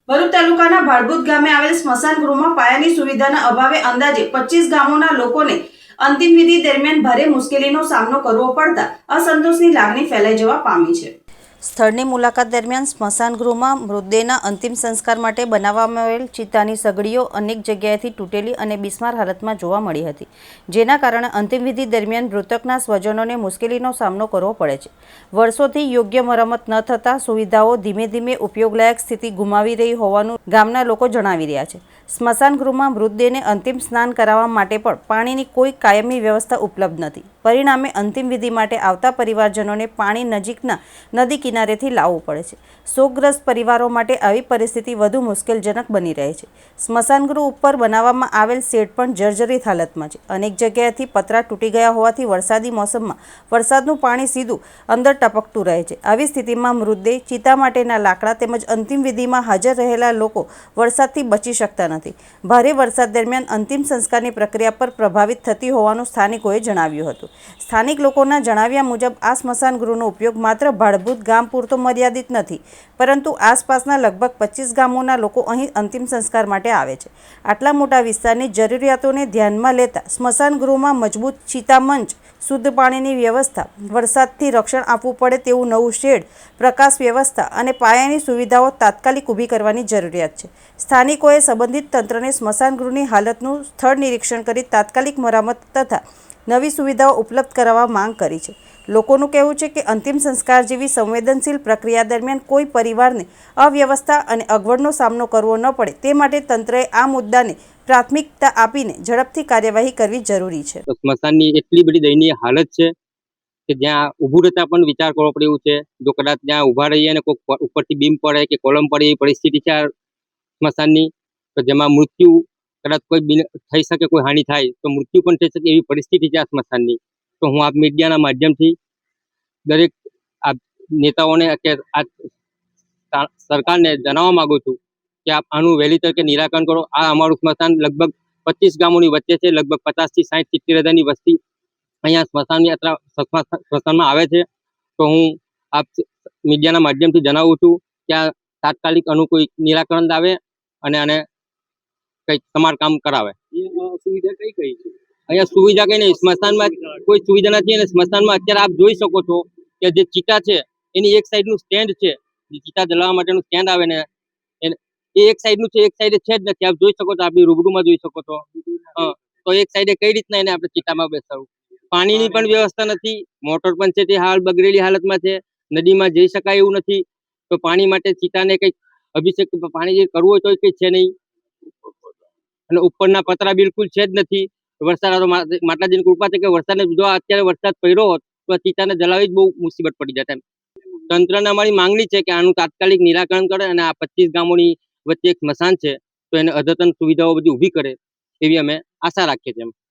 ભરૂચ તાલુકાના ભાડભૂત ગામે આવેલ સ્મશાન ગૃહમાં પાયાની સુવિધાના અભાવે અંદાજે 25 ગામોના લોકોને અંતિમ વિધિ દરમિયાન ભારે મુશ્કેલીનો સામનો કરવો પડતા અસંતોષની લાગણી ફેલાઈ જવા પામી છે। સ્થળની મુલાકાત દરમિયાન સ્મશાન ગૃહમાં મૃતદેહના અંતિમ સંસ્કાર માટે બનાવવામાં આવેલ ચિતાની સગડીઓ અનેક જગ્યાએથી તૂટેલી અને બિસ્માર હાલતમાં જોવા મળી હતી, જેના કારણે અંતિમ વિધિ દરમિયાન મૃતકના સ્વજનોને મુશ્કેલીનો સામનો કરવો પડે છે। વર્ષોથી યોગ્ય મરમ્મત ન થતાં સુવિધાઓ ધીમે ધીમે ઉપયોગલાયક સ્થિતિ ગુમાવી રહી હોવાનું ગામના લોકો જણાવી રહ્યા છે। સ્મશાન ગૃહમાં મૃતદેહને અંતિમ સ્નાન કરાવવા માટે પણ પાણીની કોઈ કાયમી વ્યવસ્થા ઉપલબ્ધ નથી, પરિણામે અંતિમ વિધિ માટે આવતા પરિવારજનોને પાણી નજીકના નદી કિનારેથી લાવવું પડે છે। શોકગ્રસ્ત પરિવારો માટે આવી પરિસ્થિતિ વધુ મુશ્કેલજનક બની રહે છે। સ્મશાન ગૃહ ઉપર બનાવવામાં આવેલ શેડ પણ જર્જરિત હાલતમાં છે। અનેક જગ્યાએથી પતરા તૂટી ગયા હોવાથી વરસાદી મોસમમાં વરસાદનું પાણી સીધું અંદર ટપકતું રહે છે। આવી સ્થિતિમાં મૃતદેહ, ચિતા માટેના લાકડા તેમજ અંતિમ વિધિમાં હાજર રહેલા લોકો વરસાદથી બચી શકતા નથી। ભારે વરસાદ દરમિયાન અંતિમ સંસ્કારની પ્રક્રિયા પર પ્રભાવિત થતી હોવાનું સ્થાનિકોએ જણાવ્યું હતું। સ્થાનિક લોકોના જણાવ્યા મુજબ આ સ્મશાન ગૃહનો ઉપયોગ માત્ર ભાડભૂત ગામ પૂરતો મર્યાદિત નથી, પરંતુ આસપાસના લગભગ 25 ગામોના લોકો અહીં અંતિમ સંસ્કાર માટે આવે છે। આટલા મોટા વિસ્તારની જરૂરિયાતોને ધ્યાનમાં લેતા સ્મશાન ગૃહમાં મજબૂત ચિતામંચ, શુદ્ધ પાણીની વ્યવસ્થા, વરસાદથી રક્ષણ આપવું પડે તેવું નવું શેડ, પ્રકાશ વ્યવસ્થા અને પાયાની સુવિધાઓ તાત્કાલિક ઊભી કરવાની જરૂરિયાત છે। સ્થાનિકોએ સંબંધિત તંત્રને સ્મશાન ગૃહની હાલતનું સ્થળ નિરીક્ષણ કરી તાત્કાલિક મરામત તથા નવી સુવિધાઓ ઉપલબ્ધ કરાવવા માંગ કરી છે। લોકોનું કહેવું છે કે અંતિમ સંસ્કાર જેવી સંવેદનશીલ પ્રક્રિયા દરમિયાન કોઈ પરિવારને અવ્યવસ્થા અને અગવડનો સામનો કરવો ન પડે તે માટે તંત્રએ આ મુદ્દાને પ્રાથમિકતા આપીને ઝડપથી કાર્યવાહી કરવી જરૂરી છે। સ્મશાનની એટલી બધી દયનીય હાલત છે કે જ્યાં ઊભું રહેતા પણ વિચાર કરવો પડે એવું છે। જો કદાચ ત્યાં ઊભા રહીએ અને કોઈ ઉપરથી બીમ પડે કે કોલમ પડે એવી પરિસ્થિતિ છે આ સ્મશાનની, તો જેમાં મૃત્યુ કદાચ કોઈ થઈ શકે, કોઈ હાનિ થાય તો મૃત્યુ પણ થઈ શકે એવી પરિસ્થિતિ છે આ સ્મશાનની। તો હું આ મીડિયાના માધ્યમથી દરેક આ નેતાઓને કે આ સરકારને જણાવવા માંગુ છું કે આપ આનું વહેલી તકે નિરાકરણ કરો। આ અમારું સ્મશાન લગભગ 25 ગામોની વચ્ચે છે। લગભગ 50 થી 60 70 હજારની વસ્તી અહીંયા સ્મશાનમાં આવે છે। તો હું આપ મીડિયાના માધ્યમથી જણાવું છું કે આ તાત્કાલિક આનું કોઈ નિરાકરણ આવે અને આને કંઈક સમારકામ કરાવે। સુવિધા કઈ કઈ છે અહીંયા? સુવિધા કઈ નહીં, સ્મશાનમાં કોઈ સુવિધા નથી। અને સ્મશાનમાં અત્યારે આપ જોઈ શકો છો કે જે ચિતા છે એની એક સાઈડનું સ્ટેન્ડ છે, જે ચિતા જલાવવા માટેનું સ્ટેન્ડ આવે ને એ એક સાઈડનું છે, એક સાઈડે છે જ નથી। આપ જોઈ શકો છો, આપની રૂબરૂમાં જોઈ શકો છો। તો એક સાઈડે કઈ રીતના એને આપણે ચિતામાં બેસાડવું? પાણીની પણ વ્યવસ્થા નથી, મોટર પણ છે તે હાલ બગડેલી હાલતમાં છે, નદીમાં જઈ શકાય એવું નથી। તો પાણી માટે ચિતાને કંઈક અભિષેક પાણી જે કરવું હોય તો કંઈ છે નહીં, અને ઉપરના પતરા બિલકુલ છે જ નથી। વરસાદ માતાજીની કૃપા છે કે વરસાદને જો અત્યારે વરસાદ પડ્યો હોત તો ચિતાને જલાવી જ બહુ મુસીબત પડી જાય એમ। તંત્રને અમારી માંગણી છે કે આનું તાત્કાલિક નિરાકરણ કરે અને આ 25 ગામોની વચ્ચે એક સ્મશાન છે તો એને અદ્યતન સુવિધાઓ બધી ઊભી કરે એવી અમે આશા રાખીએ છીએ।